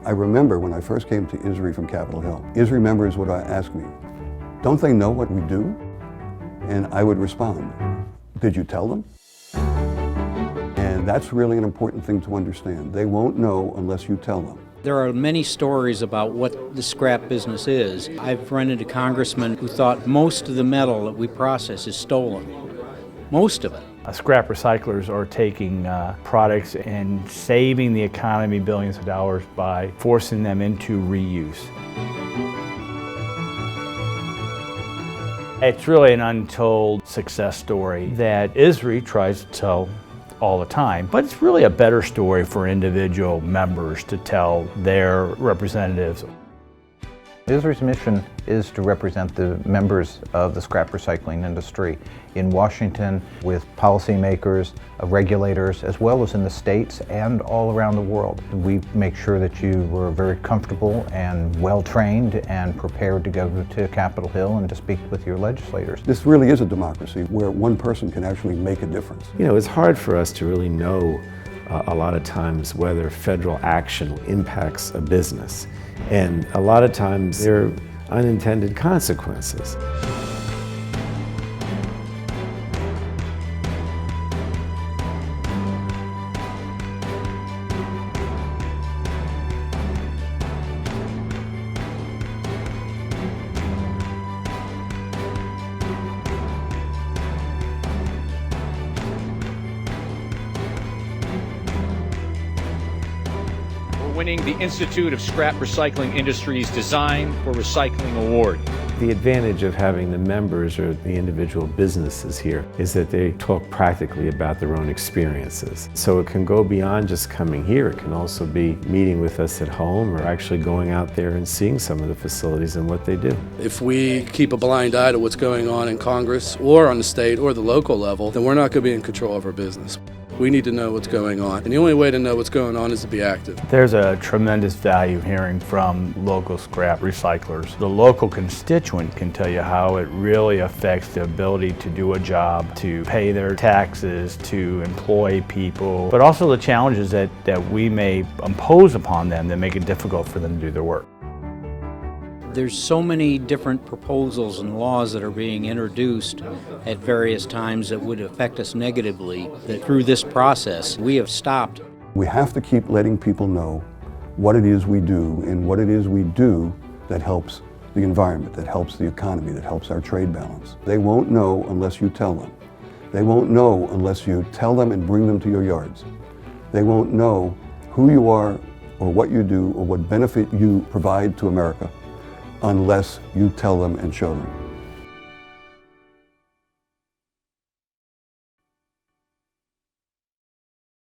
I remember when I first came to ISRI from Capitol Hill, ISRI members would ask me, "Don't they know what we do?" And I would respond, "Did you tell them?" And that's really an important thing to understand. They won't know unless you tell them. There are many stories about what the scrap business is. I've run into congressmen who thought most of the metal that we process is stolen. Most of it. Scrap recyclers are taking products and saving the economy billions of dollars by forcing them into reuse. It's really an untold success story that ISRI tries to tell all the time, but it's really a better story for individual members to tell their representatives. ISRI's mission is to represent the members of the scrap recycling industry in Washington with policymakers, regulators, as well as in the states and all around the world. We make sure that you were very comfortable and well-trained and prepared to go to Capitol Hill and to speak with your legislators. This really is a democracy where one person can actually make a difference. You know, it's hard for us to really know a lot of times whether federal action impacts a business. And a lot of times there are unintended consequences. Winning the Institute of Scrap Recycling Industry's Design for Recycling Award. The advantage of having the members or the individual businesses here is that they talk practically about their own experiences. So it can go beyond just coming here. It can also be meeting with us at home or actually going out there and seeing some of the facilities and what they do. If we keep a blind eye to what's going on in Congress or on the state or the local level, then we're not going to be in control of our business. We need to know what's going on, and the only way to know what's going on is to be active. There's a tremendous value hearing from local scrap recyclers. The local constituent can tell you how it really affects the ability to do a job, to pay their taxes, to employ people, but also the challenges that we may impose upon them that make it difficult for them to do their work. There's so many different proposals and laws that are being introduced at various times that would affect us negatively, that through this process we have stopped. We have to keep letting people know what it is we do and what it is we do that helps the environment, that helps the economy, that helps our trade balance. They won't know unless you tell them. They won't know unless you tell them and bring them to your yards. They won't know who you are or what you do or what benefit you provide to America unless you tell them and show them.